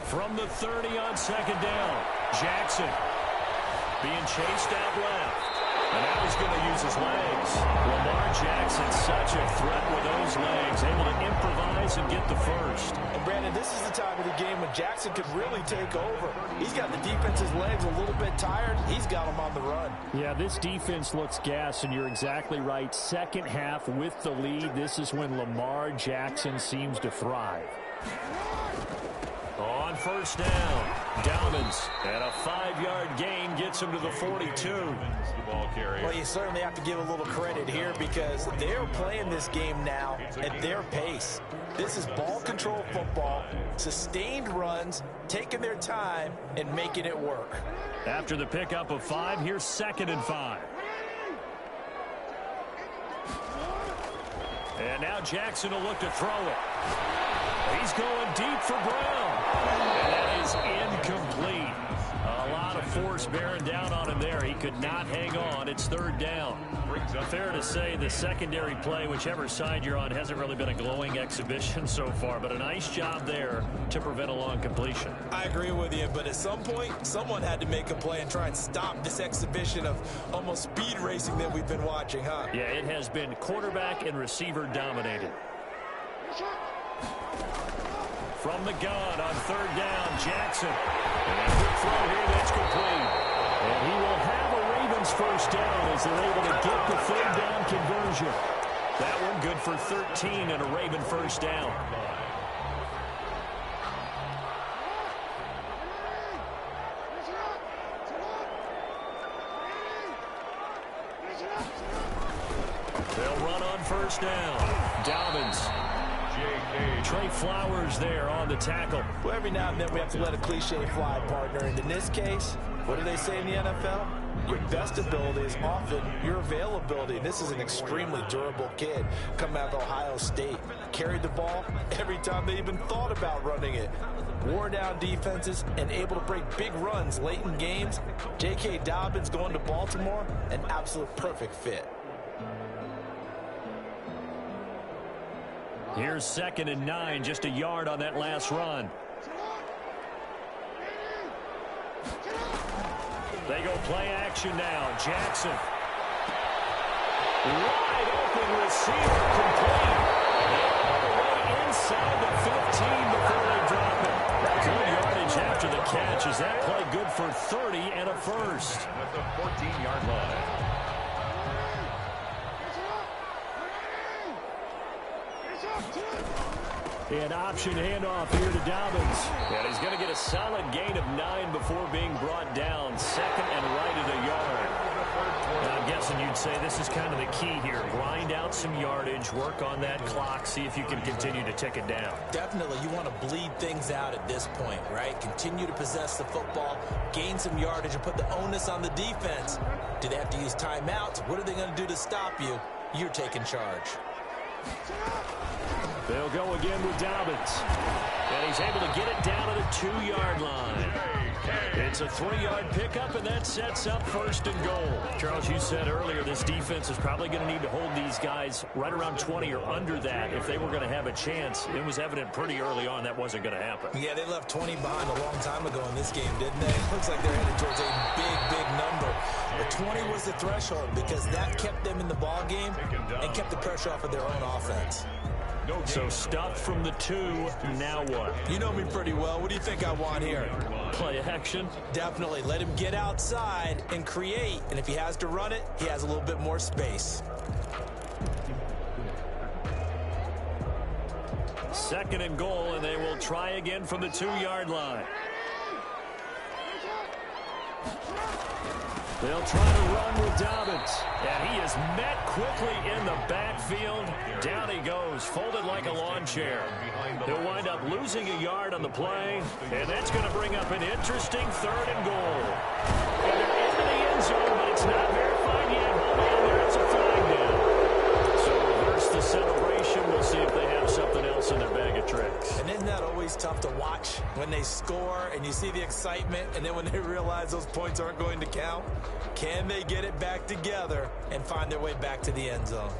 From the 30 on 2nd down, Jackson being chased out left. And now he's going to use his legs. Lamar Jackson, such a threat with those legs, able to improvise and get the first. And Brandon, this is the time of the game when Jackson could really take over. He's got the defense's legs a little bit tired. He's got them on the run. Yeah, this defense looks gassed, and you're exactly right. Second half with the lead, this is when Lamar Jackson seems to thrive. On 1st down, Dobbins, and a 5-yard gain gets him to the 42. Well, you certainly have to give a little credit here because they're playing this game now at their pace. This is ball control football, sustained runs, taking their time, and making it work. After the pickup of 5, here's 2nd and 5. And now Jackson will look to throw it. He's going deep for Brown. And that is incomplete. A lot of force bearing down on him there. He could not hang on. It's 3rd down. Fair to say the secondary play, whichever side you're on, hasn't really been a glowing exhibition so far, but a nice job there to prevent a long completion. I agree with you, but at some point, someone had to make a play and try and stop this exhibition of almost speed racing that we've been watching, huh? Yeah, it has been quarterback and receiver dominated. From the gun on 3rd down, Jackson. And a quick throw here that's complete. And he will have a Ravens 1st down as they're able to get the 3rd down conversion. That one good for 13 and a Raven 1st down. They'll run on 1st down. Dobbins. Jake Trey Flowers there on the tackle. Well, every now and then we have to let a cliche fly, partner. And in this case, what do they say in the NFL? Your best ability is often your availability. And this is an extremely durable kid coming out of Ohio State. Carried the ball every time they even thought about running it. Wore down defenses and able to break big runs late in games. J.K. Dobbins going to Baltimore, an absolute perfect fit. Here's 2nd and 9, just a yard on that last run. They go play action now. Jackson. Wide open receiver, complete. All the way inside the 15 before they drop it. Good yardage after the catch. Is that play good for 30 and a first? At the 14-yard line. An option handoff here to Dobbins. And he's going to get a solid gain of 9 before being brought down. 2nd and right at a yard. Now, I'm guessing you'd say this is kind of the key here. Grind out some yardage, work on that clock, see if you can continue to tick it down. Definitely, you want to bleed things out at this point, right? Continue to possess the football, gain some yardage, and put the onus on the defense. Do they have to use timeouts? What are they going to do to stop you? You're taking charge. They'll go again with Dobbins. And he's able to get it down to the 2-yard line. It's a 3-yard pickup, and that sets up 1st and goal. Charles, you said earlier this defense is probably going to need to hold these guys right around 20 or under that if they were going to have a chance. It was evident pretty early on that wasn't going to happen. Yeah, they left 20 behind a long time ago in this game, didn't they? It looks like they're headed towards a big number. But 20 was the threshold because that kept them in the ball game and kept the pressure off of their own offense. So stuff from the 2, now what? You know me pretty well. What do you think I want here? Play action? Definitely. Let him get outside and create. And if he has to run it, he has a little bit more space. 2nd and goal, and they will try again from the 2-yard line. They'll try to run with Dobbins. And he is met quickly in the backfield. Down he goes, folded like a lawn chair. He'll wind up losing a yard on the play. And that's going to bring up an interesting 3rd and goal. And they're into the end zone, but it's not verified yet. Hold on, there is a flag down. So reverse the celebration. We'll see if they have something else in their bag of tricks. And isn't that always tough to watch when they score and you see the excitement and then when they realize those points aren't going to count? Can they get it back together and find their way back to the end zone?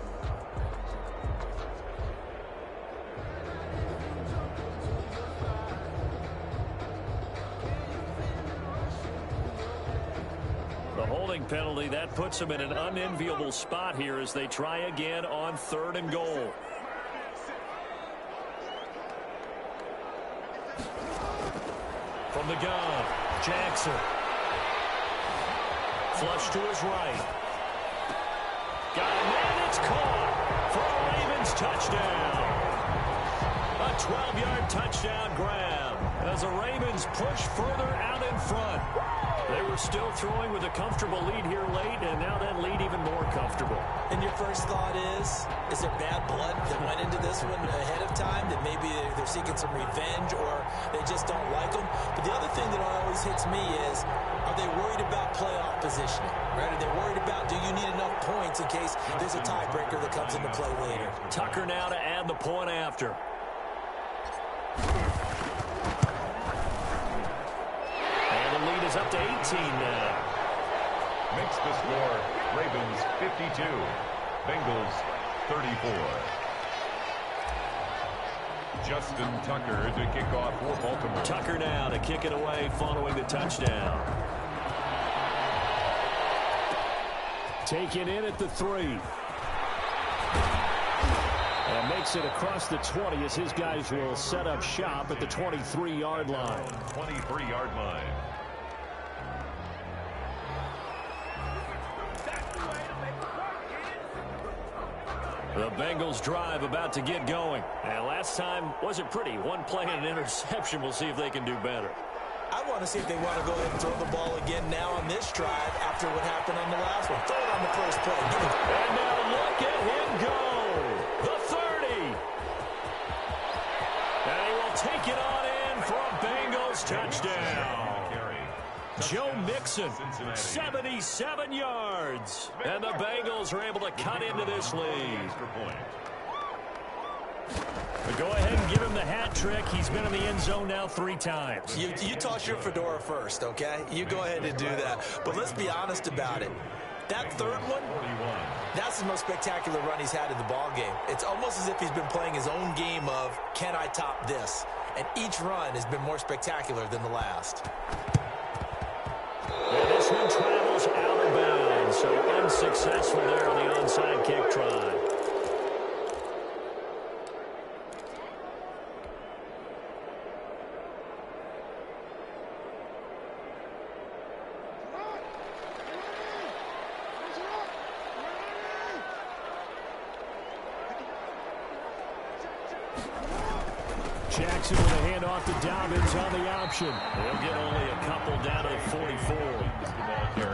The holding penalty, that puts them in an unenviable spot here as they try again on 3rd and goal. From the gun, Jackson. Flush to his right. Got a man, it's caught for a Ravens touchdown. A 12-yard touchdown grab as the Ravens push further out in front. They were still throwing with a comfortable lead here late, and now that lead even more comfortable. And your first thought is there bad blood that went into this one ahead of time, that maybe they're seeking some revenge or they just don't like them? But the other thing that always hits me is, are they worried about playoff positioning? Right? Are they worried about, do you need enough points in case there's a tiebreaker that comes into play later? Tucker now to add the point after. Lead is up to 18 now. Makes the score Ravens 52, Bengals 34. Justin Tucker to kick off for Baltimore. Tucker now to kick it away following the touchdown. Taken in at the 3. And makes it across the 20 as his guys will set up shop at the 23-yard line. 23-yard line. The Bengals drive about to get going. And last time wasn't pretty. One play and an interception. We'll see if they can do better. I want to see if they want to go ahead and throw the ball again now on this drive after what happened on the last one. Throw it on the first play. Give it. And now look at him go. The 30. will take it on in for a Bengals touchdown. Joe Mixon, 77 yards. And the Bengals are able to cut into this lead. But go ahead and give him the hat trick. He's been in the end zone now 3 times. You toss your fedora first, okay? You go ahead and do that. But let's be honest about it. That third one, that's the most spectacular run he's had in the ball game. It's almost as if he's been playing his own game of, can I top this? And each run has been more spectacular than the last. And this one travels out of bounds, so unsuccessful there on the onside kick try. Jackson with a handoff to Dobbins on the option. They'll get only a couple down to the 44.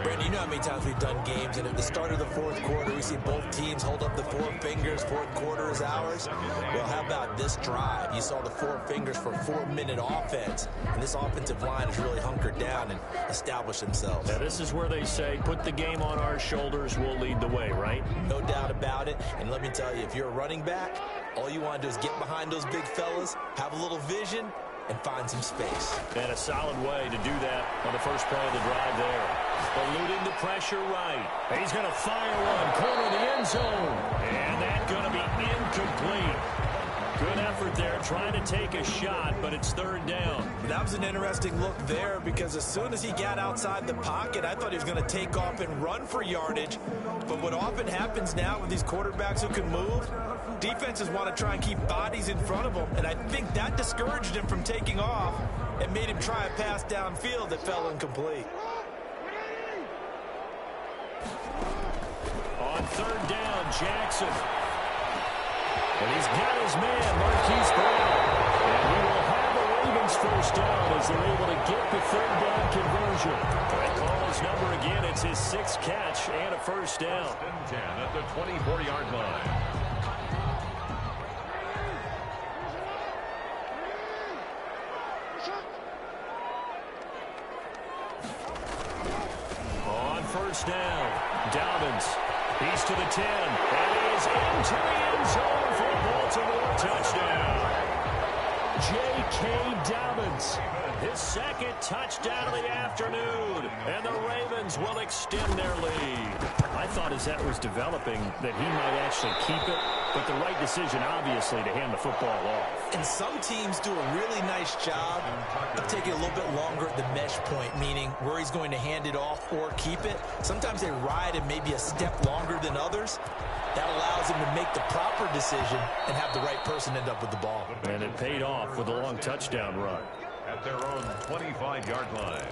Brandon, you know how many times we've done games, and at the start of the fourth quarter, we see both teams hold up the 4 fingers, fourth quarter is ours. Well, how about this drive? You saw the 4 fingers for 4-minute offense, and this offensive line has really hunkered down and established themselves. Now, this is where they say, put the game on our shoulders, we'll lead the way, right? No doubt about it, and let me tell you, if you're a running back, all you want to do is get behind those big fellas, have a little vision, and find some space. And a solid way to do that on the first play of the drive there. Eluding the pressure right. He's going to fire one, corner of the end zone. And that's going to be incomplete. Good effort there, trying to take a shot, but it's 3rd down. That was an interesting look there because as soon as he got outside the pocket, I thought he was going to take off and run for yardage. But what often happens now with these quarterbacks who can move, defenses want to try and keep bodies in front of them. And I think that discouraged him from taking off and made him try a pass downfield that fell incomplete. On 3rd down, Jackson. And he's got his man, Marquise Brown. And we will have the Ravens first down as they're able to get the 3rd down conversion. They call his number again. It's his 6th catch and a first down. 10 at the 24-yard line. On 1st down, Dobbins. He's to the 10. And he is into the end zone for a Baltimore touchdown. J.K. Dobbins, his 2nd touchdown of the afternoon. And the Ravens will extend their lead. I thought as that was developing that he might actually keep it, but the right decision, obviously, to hand the football off. And some teams do a really nice job of taking a little bit longer at the mesh point, meaning where he's going to hand it off or keep it. Sometimes they ride it maybe a step longer than others. That allows him to make the proper decision and have the right person end up with the ball. And it paid off with a long touchdown run. At their own 25-yard line.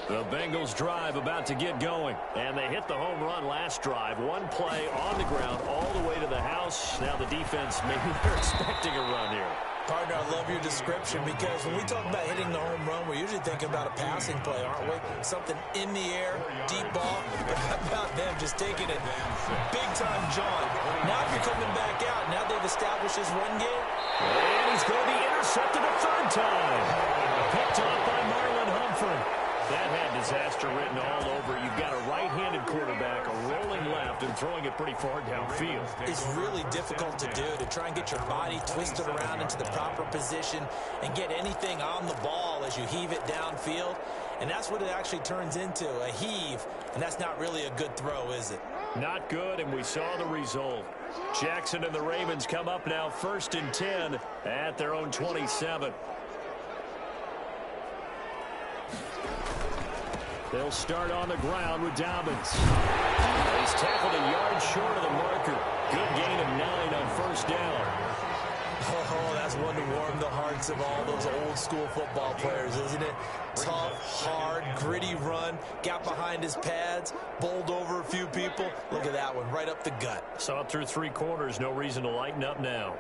The Bengals drive about to get going. And they hit the home run last drive. One play on the ground all the way to the house. Now the defense, maybe they're expecting a run here. Partner, I love your description because when we talk about hitting the home run, we're usually thinking about a passing play, aren't we? Something in the air, deep ball. But how about them just taking it big-time John? Now if you're coming back out, now they've established this run game. And he's going to be intercepted a 3rd time. Picked off by Marlon Humphrey. That had disaster written all over. You've got a right-handed quarterback, a rolling left, and throwing it pretty far downfield. It's really difficult to do, to try and get your body twisted around into the proper position and get anything on the ball as you heave it downfield. And that's what it actually turns into, a heave. And that's not really a good throw, is it? Not good, and we saw the result. Jackson and the Ravens come up now 1st and 10 at their own 27. They'll start on the ground with Dobbins. He's tackled a yard short of the marker. Good gain of 9 on 1st down. Oh, that's one to warm the hearts of all those old school football players, isn't it? Tough, hard gritty run, got behind his pads, bowled over a few people. Look at that one, right up the gut. So up through 3 quarters, no reason to lighten up now.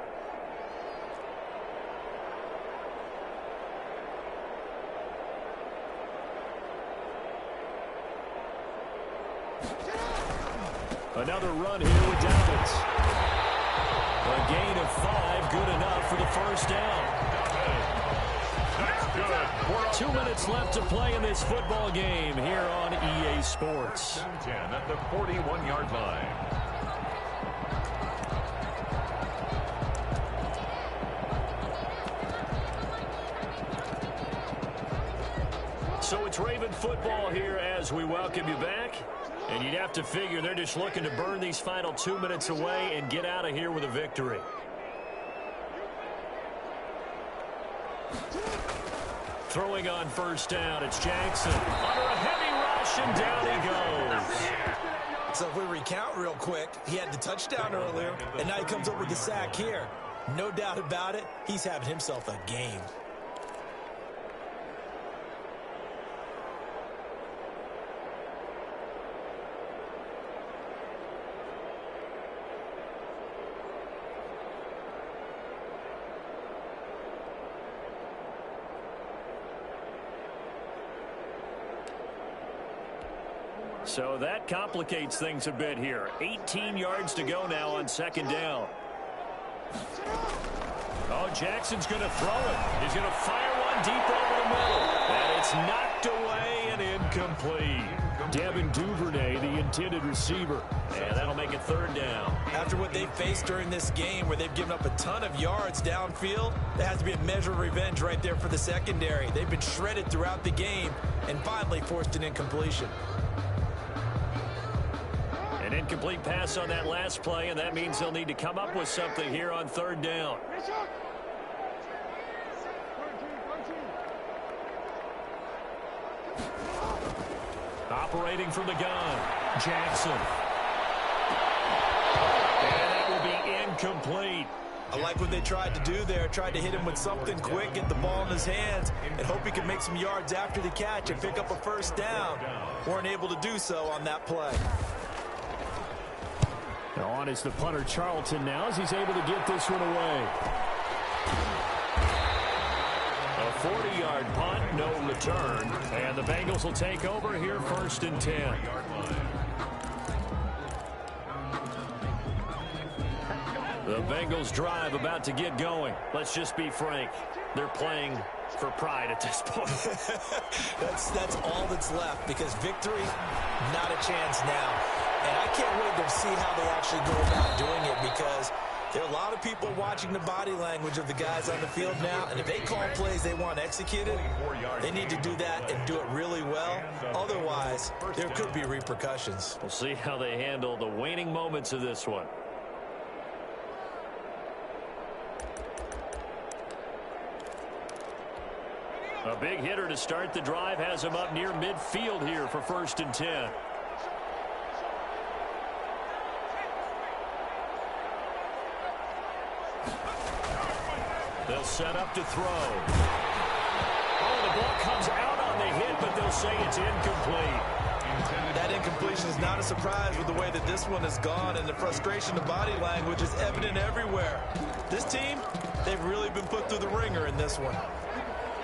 Another run here with Dobbins. A gain of 5, good enough for the first down. That's good. 2 minutes left to play in this football game here on EA Sports. 10 at the 41-yard line. So it's Raven football here as we welcome you back. And you'd have to figure they're just looking to burn these final 2 minutes away and get out of here with a victory. Throwing on first down, it's Jackson. Under a heavy rush, and down he goes. So if we recount real quick, he had the touchdown earlier, and now he comes up with the sack here. No doubt about it, he's having himself a game. So that complicates things a bit here. 18 yards to go now on second down. Oh, Jackson's going to throw it. He's going to fire one deep over the middle. And it's knocked away and incomplete. Devin Duvernay, the intended receiver. And that'll make it third down. After what they've faced during this game where they've given up a ton of yards downfield, there has to be a measure of revenge right there for the secondary. They've been shredded throughout the game and finally forced an incompletion. An incomplete pass on that last play, and that means they'll need to come up with something here on third down. Operating from the gun, Jackson. And that will be incomplete. I like what they tried to do there. Tried to hit him with something quick, get the ball in his hands, and hope he could make some yards after the catch and pick up a first down. Weren't able to do so on that play. Now on is the punter, Charlton, now as he's able to get this one away. A 40-yard punt, no return. And the Bengals will take over here first and 10. The Bengals drive about to get going. Let's just be frank. They're playing for pride at this point. That's all that's left because victory, not a chance now. And I can't wait to see how they actually go about doing it because there are a lot of people watching the body language of the guys on the field now. And if they call plays they want executed, they need to do that and do it really well. Otherwise, there could be repercussions. We'll see how they handle the waning moments of this one. A big hitter to start the drive has him up near midfield here for first and 10. They'll set up to throw. Oh, the ball comes out on the hit, but they'll say it's incomplete. That incompletion is not a surprise with the way that this one has gone, and the frustration of body language is evident everywhere. This team, they've really been put through the ringer in this one.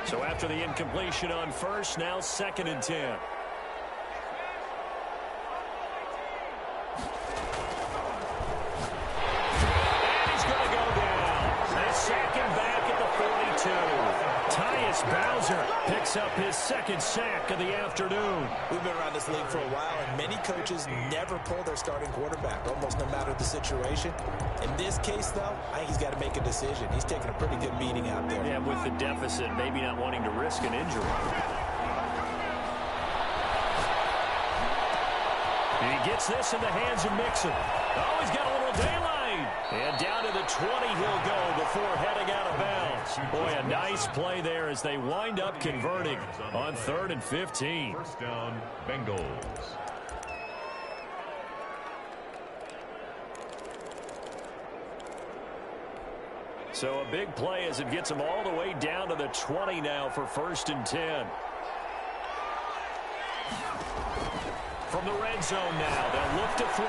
So after the incompletion on first, now second and 10. And he's going to go down. They sack him back at the 42. Tyus Bowser picks up his second sack of the afternoon. We've been around this league for a while, and many coaches never pull their starting quarterback, almost no matter the situation. In this case, though, I think he's got to make a decision. He's taking a pretty good beating out there. Yeah, with the deficit, maybe not wanting to risk an injury. He gets this in the hands of Mixon. Oh, he's got a little daylight. And down to the 20 he'll go before heading out of bounds. Boy, a nice play there as they wind up converting on 3rd and 15. First down, Bengals. So a big play as it gets them all the way down to the 20 now for first and 10. From the red zone now, they'll look to throw.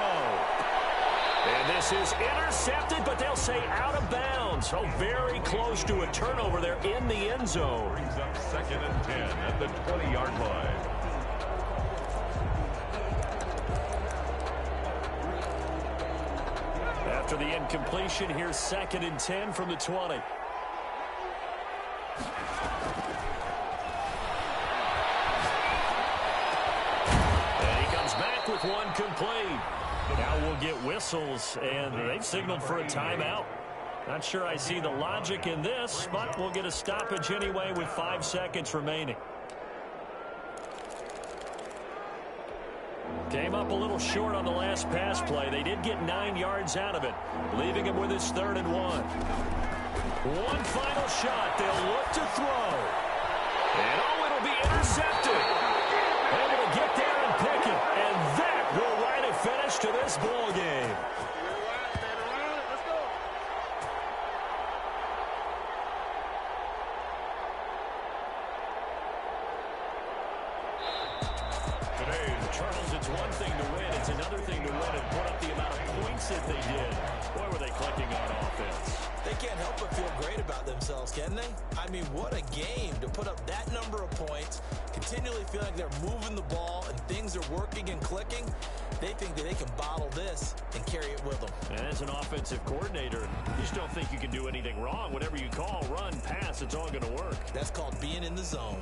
And this is intercepted, but they'll say out of bounds. So very close to a turnover there in the end zone. Brings up 2nd and 10 at the 20-yard line. After the incompletion, here's 2nd and 10 from the 20. And he comes back with one complete. Now we'll get whistles, and they've signaled for a timeout. Not sure I see the logic in this, but we'll get a stoppage anyway with 5 seconds remaining. Came up a little short on the last pass play. They did get 9 yards out of it, leaving him with his 3rd and 1. One final shot. They'll look to throw. And oh, it'll be intercepted. Able to get there and pick it. And that will write a finish to this ball game. Today's Charles, it's one thing to win. It's another thing to win and put up the amount of points that they did. Boy, were they clicking on offense. They can't help but feel great about themselves, can they? I mean, what a game to put up that number of points, continually feel like they're moving the ball and things are working and clicking. They think that they can bottle this and carry it with them. And as an offensive coordinator, you just don't think you can do anything wrong. Whatever you call, run, pass, it's all going to work. That's called being in the zone.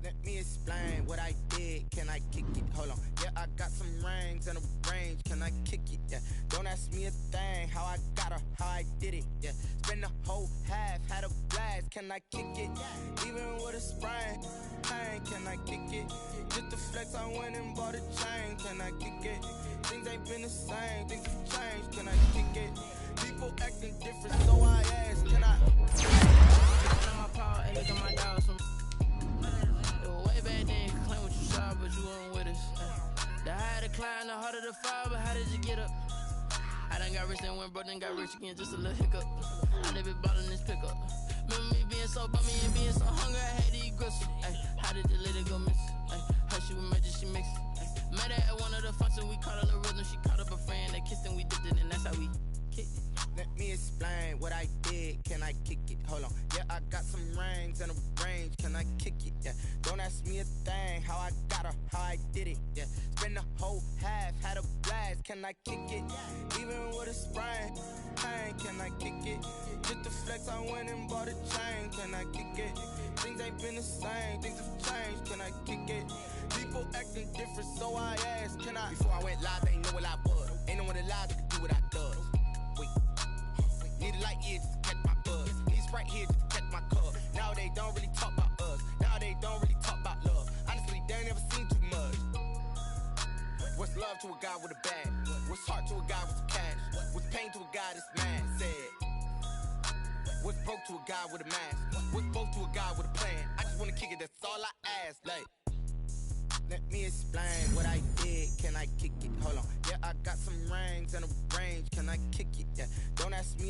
Let me explain what I did. Can I kick it? Hold on. Yeah, I got some rings and a range. Can I kick it? Yeah. Don't ask me a thing. How I got her, how I did it. Yeah. Spend the whole half, had a blast. Can I kick it? Even with a sprain. Pain, can I kick it? Just to flex, I went and bought a chain. Can I kick it? Things ain't been the same. Things have changed. Can I kick it? People acting different, so I ask. Can I? My power, and look at my dogs. Way back then, you could claim what you saw, but you weren't with us. The higher the climb, the harder the fall, but how did you get up? I done got rich and went broke, then got rich again, just a little hiccup. I never bought in this pickup. Remember me being so bummy and being so hungry, I had to eat gristle. How did the lady go miss? Her she was magic, she mixed. Met her at one of the functions, we caught a little rhythm, she caught up a friend, they kissed and we dipped it, and that's how we kicked it. Let me explain what I did. Can I kick it? Hold on. Yeah, I got some rings and a range. Can I kick it? Yeah. Don't ask me a thing. How I got her, how I did it. Yeah. Spend the whole half, had a blast. Can I kick it? Even with a sprain. Pain, can I kick it? Just to flex, I went and bought a chain. Can I kick it? Things ain't been the same. Things have changed. Can I kick it? People acting different, so I asked. Can I? Before I went live, they ain't know what I was. Ain't no one alive that could do what I does. Wait. Need a light here just to catch my buzz. Need Sprite here just to catch my cup. Now they don't really talk about us. Now they don't really talk about love. Honestly, they ain't never seen too much. What's love to a guy with a bag? What's heart to a guy with some cash? What's pain to a guy that's mad? Said. What's broke to a guy with a mask? What's broke to a guy with a plan? I just wanna kick it, that's all I ask. Like, let me explain what I did. Can I kick it? Hold on. Yeah, I got some rings and a range. Can I kick it? Yeah. Don't ask me.